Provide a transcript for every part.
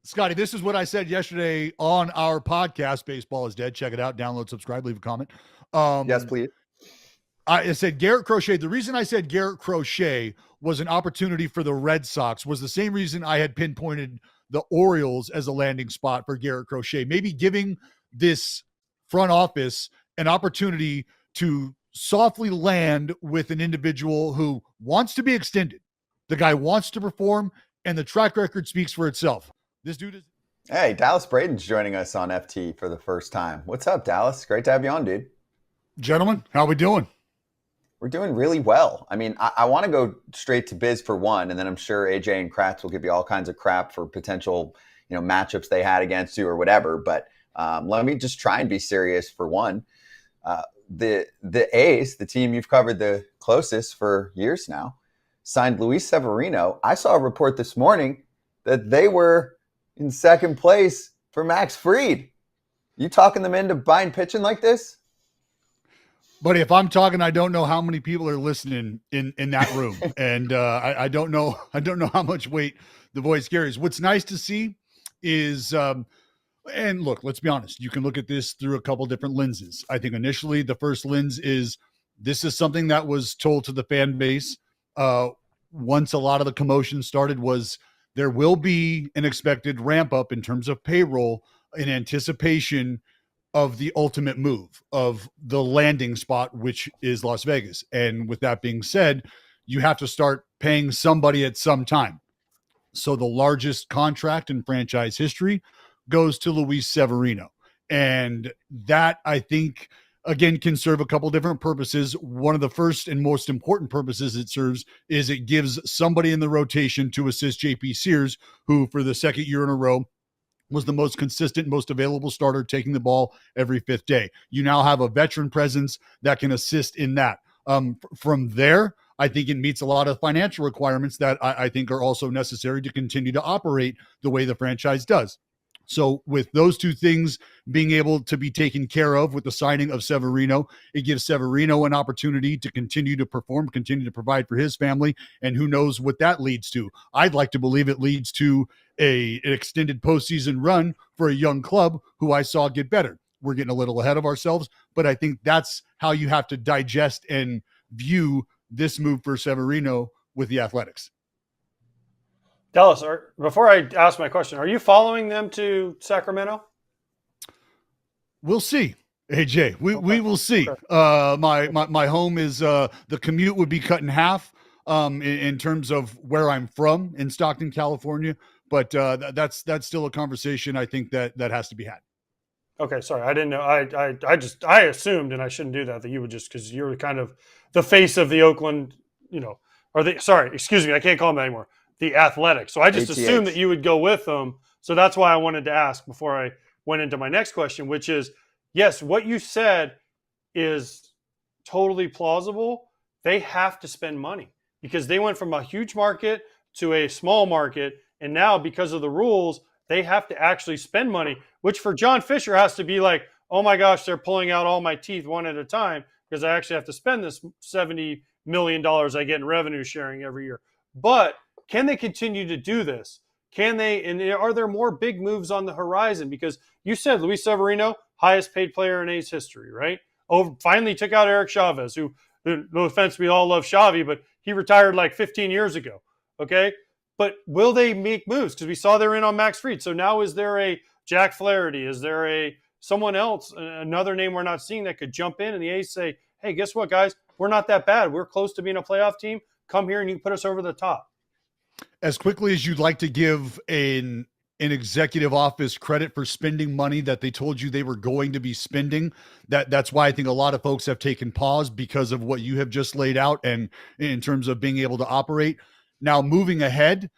Scotty, this is what I said yesterday on our podcast, Baseball is Dead. Check it out. Download, subscribe, leave a comment. Yes, please. I said Garrett Crochet. The reason I said Garrett Crochet was an opportunity for the Red Sox was the same reason I had pinpointed the Orioles as a landing spot for Garrett Crochet. Maybe giving this front office an opportunity to softly land with an individual who wants to be extended. The guy wants to perform, and the track record speaks for itself. This dude is... Hey, Dallas Braden's joining us on FT for the first time. What's up, Dallas? Great to have you on, dude. Gentlemen, how we doing? We're doing really well. I mean, I want to go straight to biz for one, and then I'm sure AJ and Kratz will give you all kinds of crap for potential, matchups they had against you or whatever. But let me just try and be serious for one. The A's, the team you've covered the closest for years now, signed Luis Severino. I saw a report this morning that they were in second place for Max Fried. You talking them into buying pitching like this? Buddy, if I'm talking, I don't know how many people are listening in that room. And I don't know how much weight the voice carries. What's nice to see is, and look, let's be honest, you can look at this through a couple different lenses. I think initially the first lens is this is something that was told to the fan base once a lot of the commotion started was there will be an expected ramp up in terms of payroll in anticipation of the ultimate move of the landing spot, which is Las Vegas. And with that being said, you have to start paying somebody at some time. So the largest contract in franchise history goes to Luis Severino. And that, I think, again, can serve a couple different purposes. One of the first and most important purposes it serves is it gives somebody in the rotation to assist JP Sears, who for the second year in a row was the most consistent, most available starter taking the ball every fifth day. You now have a veteran presence that can assist in that. From there, I think it meets a lot of financial requirements that I think are also necessary to continue to operate the way the franchise does. So with those two things being able to be taken care of with the signing of Severino, it gives Severino an opportunity to continue to perform, continue to provide for his family, and who knows what that leads to. I'd like to believe it leads to an extended postseason run for a young club who I saw get better. We're getting a little ahead of ourselves, but I think that's how you have to digest and view this move for Severino with the Athletics. Dallas, before I ask my question, are you following them to Sacramento? We'll see, AJ. We will see. Okay. My home is the commute would be cut in half in terms of where I'm from in Stockton, California. But that's still a conversation I think that has to be had. Okay, sorry, I didn't know. I assumed, and I shouldn't do that you would just because you're kind of the face of the Oakland, excuse me, I can't call them that anymore. The Athletics. So I just assumed that you would go with them. So that's why I wanted to ask before I went into my next question, which is, yes, what you said is totally plausible. They have to spend money because they went from a huge market to a small market. And now because of the rules, they have to actually spend money, which for John Fisher has to be like, oh my gosh, they're pulling out all my teeth one at a time because I actually have to spend this $70 million I get in revenue sharing every year. But can they continue to do this? Can they, and are there more big moves on the horizon? Because you said Luis Severino, highest paid player in A's history, right? Finally took out Eric Chavez, who, no offense, we all love Xavi, but he retired like 15 years ago, okay? But will they make moves? Because we saw they're in on Max Fried. So now is there a Jack Flaherty? Is there someone else, another name we're not seeing that could jump in and the A's say, hey, guess what, guys? We're not that bad. We're close to being a playoff team. Come here and you can put us over the top. As quickly as you'd like to give an executive office credit for spending money that they told you they were going to be spending, that's why I think a lot of folks have taken pause because of what you have just laid out and in terms of being able to operate. Now, moving ahead,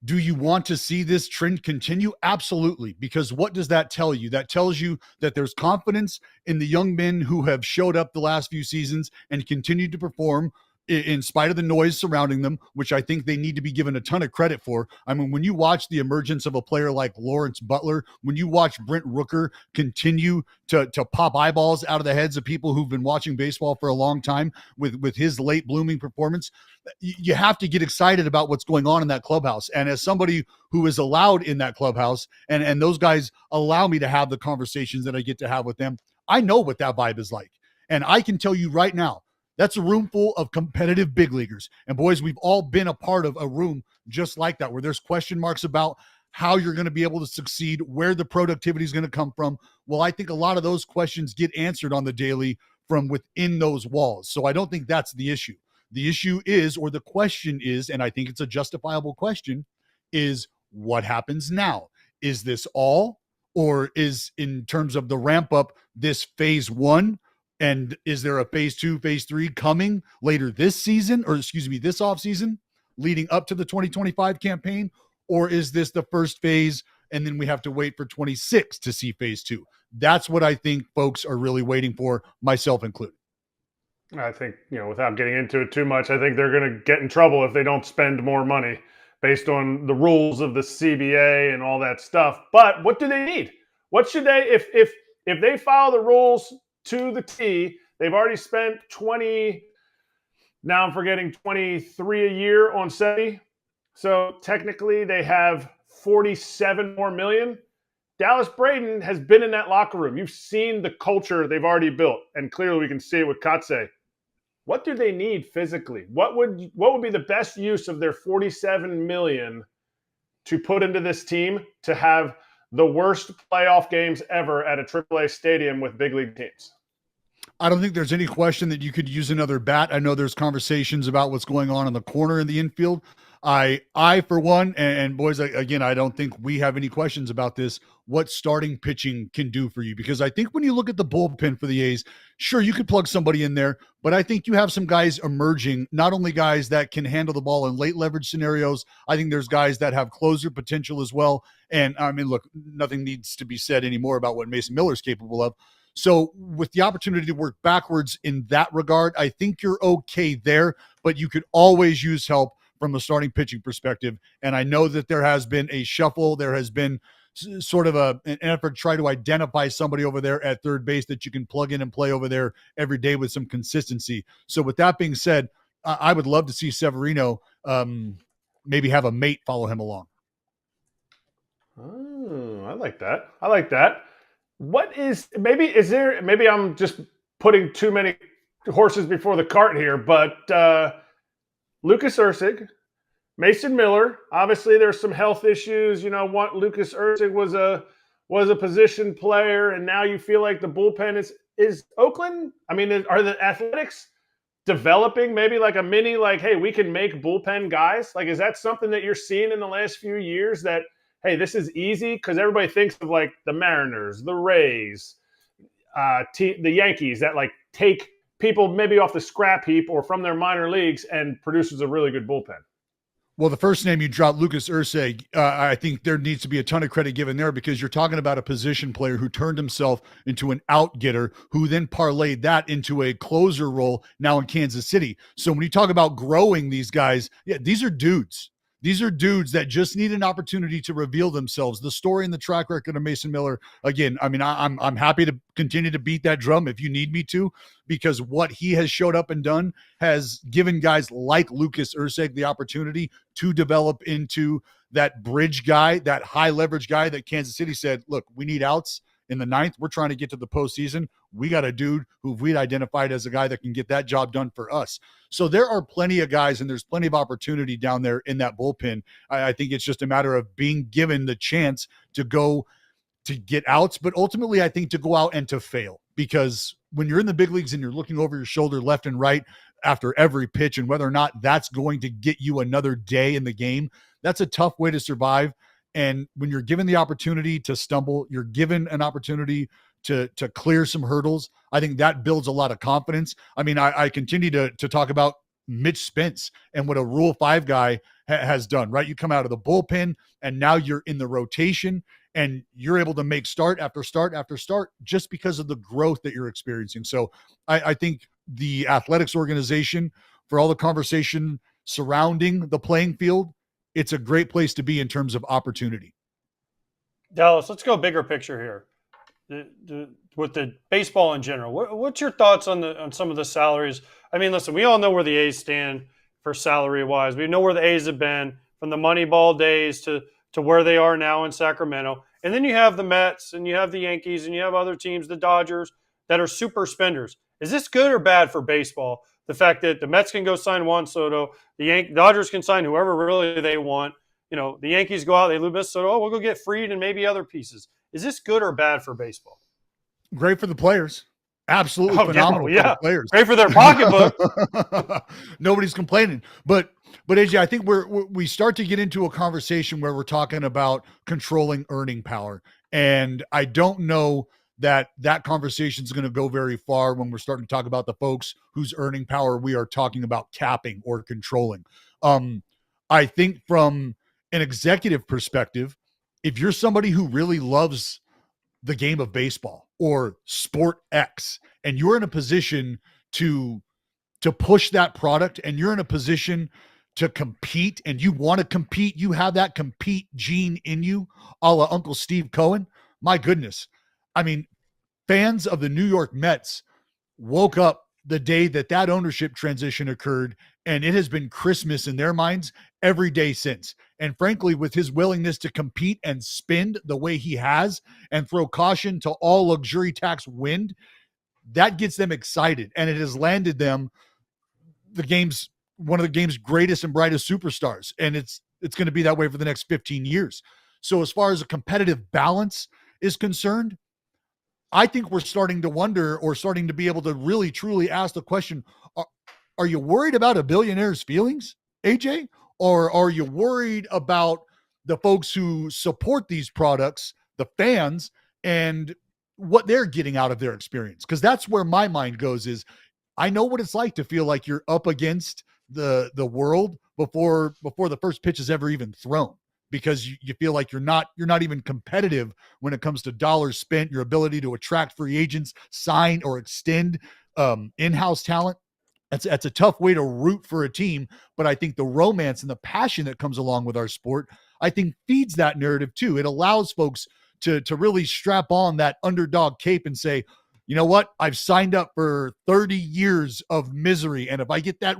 do you want to see this trend continue? Absolutely. Because what does that tell you? That tells you that there's confidence in the young men who have showed up the last few seasons and continued to perform. in spite of the noise surrounding them, which I think they need to be given a ton of credit for. I mean, when you watch the emergence of a player like Lawrence Butler, when you watch Brent Rooker continue to pop eyeballs out of the heads of people who've been watching baseball for a long time with his late blooming performance, you have to get excited about what's going on in that clubhouse. And as somebody who is allowed in that clubhouse, and those guys allow me to have the conversations that I get to have with them, I know what that vibe is like. And I can tell you right now, that's a room full of competitive big leaguers. And boys, we've all been a part of a room just like that, where there's question marks about how you're going to be able to succeed, where the productivity is going to come from. Well, I think a lot of those questions get answered on the daily from within those walls. So I don't think that's the issue. The issue is, or the question is, and I think it's a justifiable question, is what happens now? Is this all, or is, in terms of the ramp up, this phase one? And is there a phase two, phase three coming later this season, or excuse me, this offseason leading up to the 2025 campaign? Or is this the first phase and then we have to wait for 26 to see phase two? That's what I think folks are really waiting for, myself included. I think, without getting into it too much, I think they're going to get in trouble if they don't spend more money based on the rules of the CBA and all that stuff. But what do they need? What should they, if they follow the rules to the T, they've already spent 23 a year on Sevy. So technically they have 47 more million. Dallas Braden has been in that locker room. You've seen the culture they've already built. And clearly we can see it with Kotsay. What do they need physically? What would be the best use of their 47 million to put into this team to have the worst playoff games ever at a AAA stadium with big league teams? I don't think there's any question that you could use another bat. I know there's conversations about what's going on in the corner in the infield. I for one, and boys, again, I don't think we have any questions about this, what starting pitching can do for you. Because I think when you look at the bullpen for the A's, sure, you could plug somebody in there, but I think you have some guys emerging, not only guys that can handle the ball in late leverage scenarios. I think there's guys that have closer potential as well. And I mean, look, nothing needs to be said anymore about what Mason Miller is capable of. So with the opportunity to work backwards in that regard, I think you're okay there, but you could always use help from a starting pitching perspective. And I know that there has been a shuffle. There has been sort of an effort to try to identify somebody over there at third base that you can plug in and play over there every day with some consistency. So with that being said, I would love to see Severino maybe have a mate follow him along. Oh, I like that. Maybe I'm just putting too many horses before the cart here, but Lucas Erceg, Mason Miller, obviously there's some health issues. Lucas Erceg was a position player, and now you feel like the bullpen is Oakland. I mean, are the Athletics developing maybe like a mini, hey, we can make bullpen guys? Is that something that you're seeing in the last few years that, hey, this is easy? Because everybody thinks of the Mariners, the Rays, the Yankees that take people maybe off the scrap heap or from their minor leagues and produces a really good bullpen. Well, the first name you dropped, Lucas Erceg, I think there needs to be a ton of credit given there, because you're talking about a position player who turned himself into an out-getter, who then parlayed that into a closer role now in Kansas City. So when you talk about growing these guys, yeah, these are dudes. These are dudes that just need an opportunity to reveal themselves. The story and the track record of Mason Miller, again, I mean, I'm happy to continue to beat that drum if you need me to, because what he has showed up and done has given guys like Lucas Erceg the opportunity to develop into that bridge guy, that high leverage guy that Kansas City said, look, we need outs in the ninth. We're trying to get to the postseason. We got a dude who we'd identified as a guy that can get that job done for us. So there are plenty of guys, and there's plenty of opportunity down there in that bullpen. I think it's just a matter of being given the chance to go to get outs, but ultimately I think to go out and to fail, because when you're in the big leagues and you're looking over your shoulder left and right after every pitch, and whether or not that's going to get you another day in the game, that's a tough way to survive. And when you're given the opportunity to stumble, you're given an opportunity to clear some hurdles, I think that builds a lot of confidence. I mean, I continue to talk about Mitch Spence and what a Rule 5 guy has done, right? You come out of the bullpen and now you're in the rotation and you're able to make start after start after start just because of the growth that you're experiencing. So I think the Athletics organization, for all the conversation surrounding the playing field, it's a great place to be in terms of opportunity. Dallas, let's go bigger picture here. With the baseball in general, what's your thoughts on some of the salaries? I mean, listen, we all know where the A's stand for salary wise. We know where the A's have been from the Moneyball days to where they are now in Sacramento. And then you have the Mets and you have the Yankees and you have other teams, the Dodgers, that are super spenders. Is this good or bad for baseball? The fact that the Mets can go sign Juan Soto, the Dodgers can sign whoever really they want. You know, the Yankees go out, they lose Soto, we'll go get Fried and maybe other pieces. Is this good or bad for baseball? Great for the players. Absolutely phenomenal for the players. Great for their pocketbook. Nobody's complaining. But AJ, I think we start to get into a conversation where we're talking about controlling earning power. And I don't know that conversation is going to go very far when we're starting to talk about the folks whose earning power we are talking about capping or controlling. I think from an executive perspective, if you're somebody who really loves the game of baseball or sport X, and you're in a position to push that product, and you're in a position to compete, and you want to compete, you have that compete gene in you, a la Uncle Steve Cohen. My goodness. I mean, fans of the New York Mets woke up the day that ownership transition occurred, and it has been Christmas in their minds every day since. And frankly, with his willingness to compete and spend the way he has and throw caution to all luxury tax wind, that gets them excited. And it has landed them one of the game's greatest and brightest superstars. And it's going to be that way for the next 15 years. So as far as a competitive balance is concerned, I think we're starting to wonder, or starting to be able to really truly ask the question, are you worried about a billionaire's feelings, AJ? Or are you worried about the folks who support these products, the fans, and what they're getting out of their experience? Because that's where my mind goes, is I know what it's like to feel like you're up against the world before the first pitch is ever even thrown, because you feel like you're not even competitive when it comes to dollars spent, your ability to attract free agents, sign or extend in-house talent. That's a tough way to root for a team, but I think the romance and the passion that comes along with our sport, I think, feeds that narrative too. It allows folks to really strap on that underdog cape and say, you know what? I've signed up for 30 years of misery, and if I get that,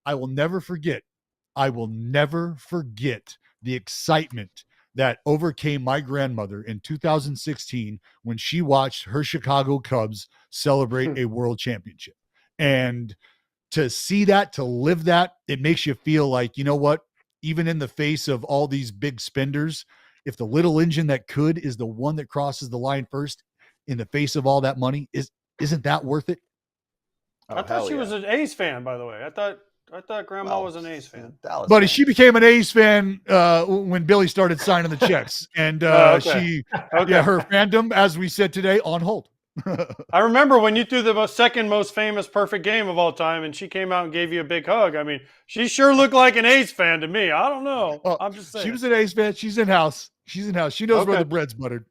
I will never forget. I will never forget the excitement that overcame my grandmother in 2016 when she watched her Chicago Cubs celebrate a world championship. And to see that, to live that, it makes you feel like, you know what, even in the face of all these big spenders, if the little engine that could is the one that crosses the line first in the face of all that money, isn't that worth it? Oh, I thought she was an A's fan, by the way. I thought Grandma was an A's fan. Dallas Buddy, fan. she became an A's fan when Billy started signing the checks. And her fandom, as we said today, on hold. I remember when you threw the second most famous perfect game of all time, and she came out and gave you a big hug. I mean, she sure looked like an A's fan to me. I don't know. I'm just saying. She was an A's fan. She's in-house. She knows where the bread's buttered.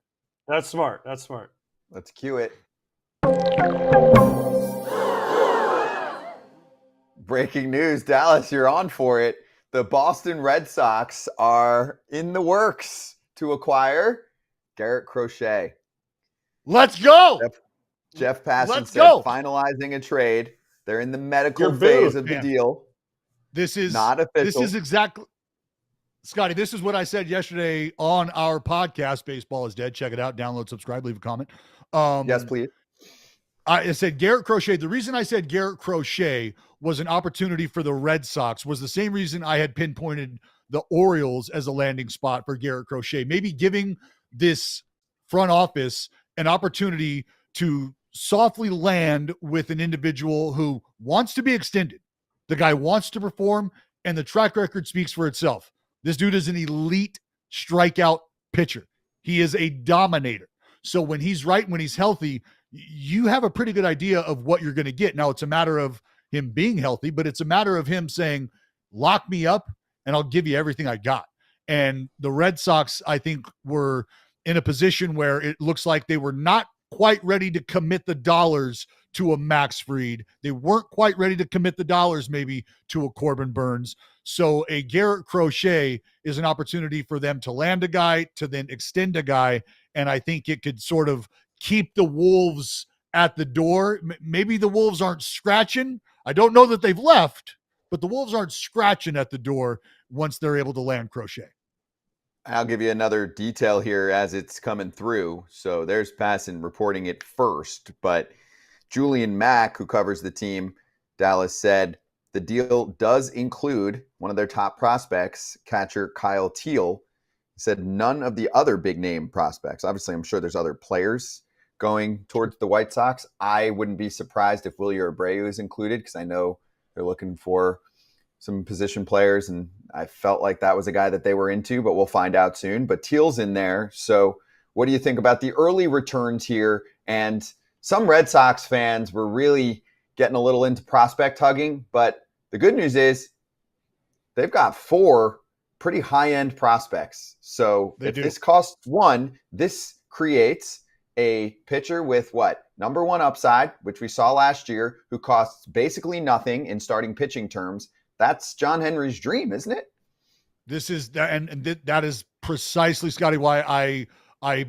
That's smart. Let's cue it. Breaking news, Dallas, you're on for it. The Boston Red Sox are in the works to acquire Garrett Crochet. Let's go. Jeff Passan Let's said go. Finalizing a trade. They're in the medical You're phase booed, of the man. deal. This is not official. This is exactly, Scotty, this is what I said yesterday on our podcast, Baseball is Dead. Check it out. Download, subscribe, leave a comment. Yes, please. I said Garrett Crochet. The reason I said Garrett Crochet was an opportunity for the Red Sox was the same reason I had pinpointed the Orioles as a landing spot for Garrett Crochet. Maybe giving this front office an opportunity to softly land with an individual who wants to be extended. The guy wants to perform, and the track record speaks for itself. This dude is an elite strikeout pitcher. He is a dominator. So when he's right, when he's healthy, you have a pretty good idea of what you're going to get. Now, it's a matter of him being healthy, but it's a matter of him saying, lock me up and I'll give you everything I got. And the Red Sox, I think, were in a position where it looks like they were not quite ready to commit the dollars to a Max Fried. They weren't quite ready to commit the dollars maybe to a Corbin Burns. So a Garrett Crochet is an opportunity for them to land a guy, to then extend a guy. And I think it could sort of keep the Wolves at the door. Maybe the Wolves aren't scratching. I don't know that they've left, but the Wolves aren't scratching at the door once they're able to land Crochet. I'll give you another detail here as it's coming through. So there's Passon reporting it first, but Julian Mack, who covers the team, Dallas, said the deal does include one of their top prospects, catcher Kyle Teal. He said none of the other big name prospects. Obviously, I'm sure there's other players going towards the White Sox. I wouldn't be surprised if Wilyer Abreu is included because I know they're looking for some position players, and I felt like that was a guy that they were into, but we'll find out soon. But Teal's in there. So what do you think about the early returns here? And some Red Sox fans were really getting a little into prospect hugging, but the good news is they've got 4 pretty high-end prospects. So if this costs 1, this creates a pitcher with what? Number 1 upside, which we saw last year, who costs basically nothing in starting pitching terms. That's John Henry's dream, isn't it? This is that is precisely, Scotty, why I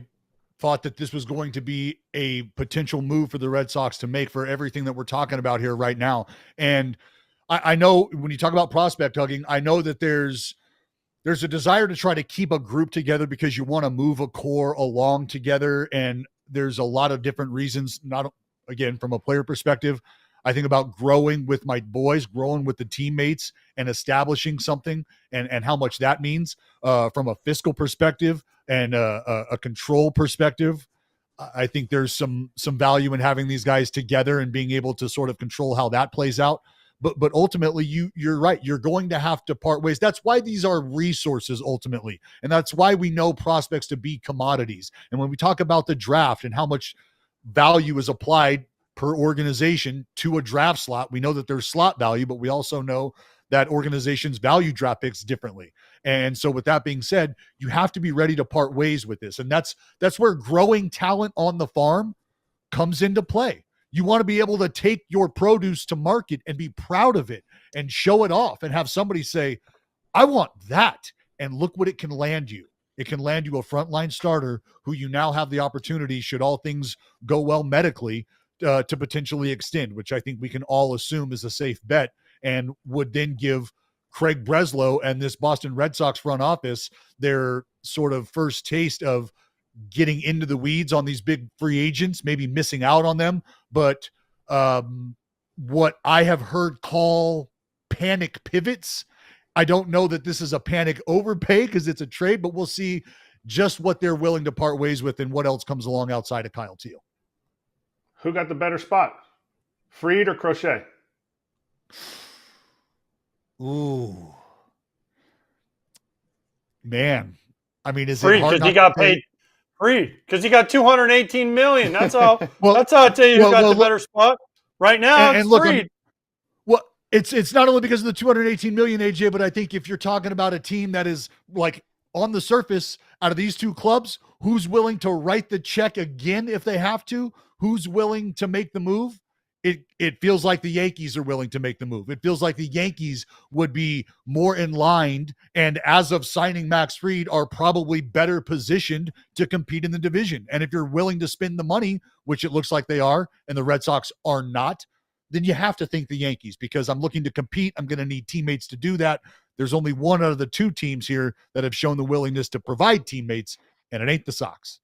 thought that this was going to be a potential move for the Red Sox to make for everything that we're talking about here right now. And I know when you talk about prospect hugging, I know that there's a desire to try to keep a group together because you want to move a core along together. And there's a lot of different reasons, not again, from a player perspective. I think about growing with my boys, growing with the teammates and establishing something and how much that means from a fiscal perspective and a control perspective. I think there's some value in having these guys together and being able to sort of control how that plays out. But ultimately, you're right. You're going to have to part ways. That's why these are resources ultimately. And that's why we know prospects to be commodities. And when we talk about the draft and how much value is applied per organization to a draft slot, we know that there's slot value, but we also know that organizations value draft picks differently. And so with that being said, you have to be ready to part ways with this. And that's where growing talent on the farm comes into play. You want to be able to take your produce to market and be proud of it and show it off and have somebody say, I want that. And look what it can land you. It can land you a frontline starter who you now have the opportunity, should all things go well medically, to potentially extend, which I think we can all assume is a safe bet and would then give Craig Breslow and this Boston Red Sox front office their sort of first taste of getting into the weeds on these big free agents, maybe missing out on them. But what I have heard call panic pivots, I don't know that this is a panic overpay because it's a trade, but we'll see just what they're willing to part ways with and what else comes along outside of Kyle Teal. Who got the better spot, Fried or Crochet? Ooh, man. I mean, is Fried, it hard? Because he got paid. Fried because he got $218 million. That's all. Well, that's how I tell you who got the better spot right now. And look, Fried. Well, it's not only because of the $218 million, AJ, but I think if you're talking about a team that is like on the surface out of these two clubs, who's willing to write the check again if they have to? Who's willing to make the move? It feels like the Yankees are willing to make the move. It feels like the Yankees would be more in line, and as of signing Max Fried, are probably better positioned to compete in the division. And if you're willing to spend the money, which it looks like they are, and the Red Sox are not, then you have to think the Yankees, because I'm looking to compete. I'm going to need teammates to do that. There's only one out of the 2 teams here that have shown the willingness to provide teammates, and it ain't the Sox.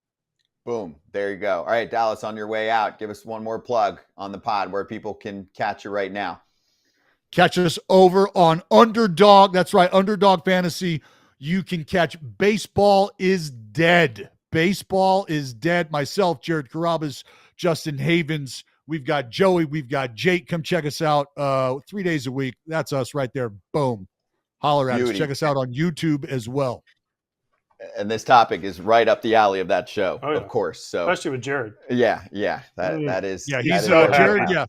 Boom. There you go. All right, Dallas, on your way out, give us one more plug on the pod where people can catch you right now. Catch us over on Underdog. That's right, Underdog Fantasy. You can catch Baseball is Dead. Baseball is Dead. Myself, Jared Carrabis, Justin Havens. We've got Joey. We've got Jake. Come check us out 3 days a week. That's us right there. Boom. Holler at us. Check us out on YouTube as well. And this topic is right up the alley of that show, of course. So especially with Jared. Yeah. That is. Yeah, he's Jared. Yeah.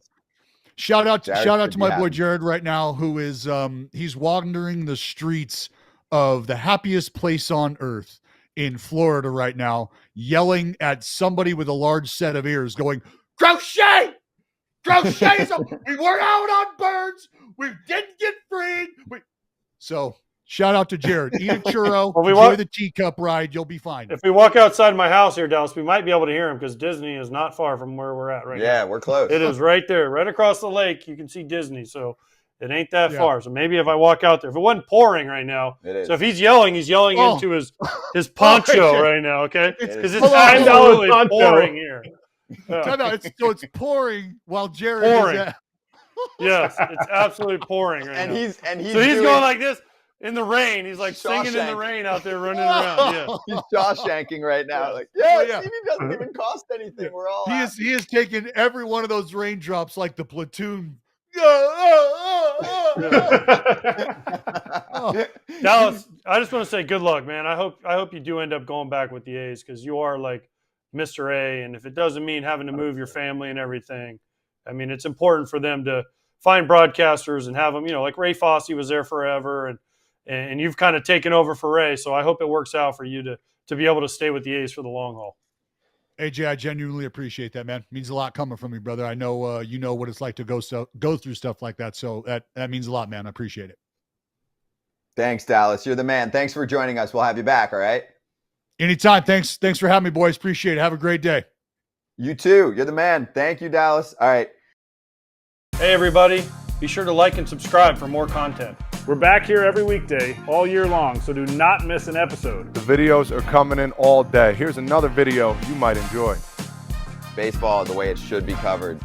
Shout out Jared to my boy Jared right now, who is he's wandering the streets of the happiest place on earth in Florida right now, yelling at somebody with a large set of ears, going, Crochet! Crochet's we weren't out on birds. We didn't get freed. So shout out to Jared. Eat a churro. Enjoy the teacup ride. You'll be fine. If we walk outside my house here, Dallas, we might be able to hear him because Disney is not far from where we're at right now. Yeah, we're close. It is right there, right across the lake. You can see Disney, so it ain't that far. So maybe if I walk out there, if it wasn't pouring right now, it is. So if he's yelling into his poncho right now, okay? Because it's absolutely pouring here. Yeah. It's pouring while Jared is at. Yes, it's absolutely pouring right now. He's going like this in the rain. He's like singing in the rain out there running around. Yeah. He's Shawshanking right now. Like, TV doesn't even cost anything. We're all he is taking every one of those raindrops like the platoon. Dallas, I just want to say good luck, man. I hope you do end up going back with the A's because you are like Mr. A, and if it doesn't mean having to move your family and everything, I mean, it's important for them to find broadcasters and have them, like Ray Fosse was there forever, and you've kind of taken over for Ray, so I hope it works out for you to be able to stay with the A's for the long haul. AJ, I genuinely appreciate that, man. It means a lot coming from you, brother. I know you know what it's like to go through stuff like that, so that means a lot, man. I appreciate it. Thanks, Dallas. You're the man. Thanks for joining us. We'll have you back, all right? Anytime. Thanks for having me, boys. Appreciate it. Have a great day. You too. You're the man. Thank you, Dallas. All right. Hey, everybody. Be sure to like and subscribe for more content. We're back here every weekday, all year long, so do not miss an episode. The videos are coming in all day. Here's another video you might enjoy. Baseball the way it should be covered.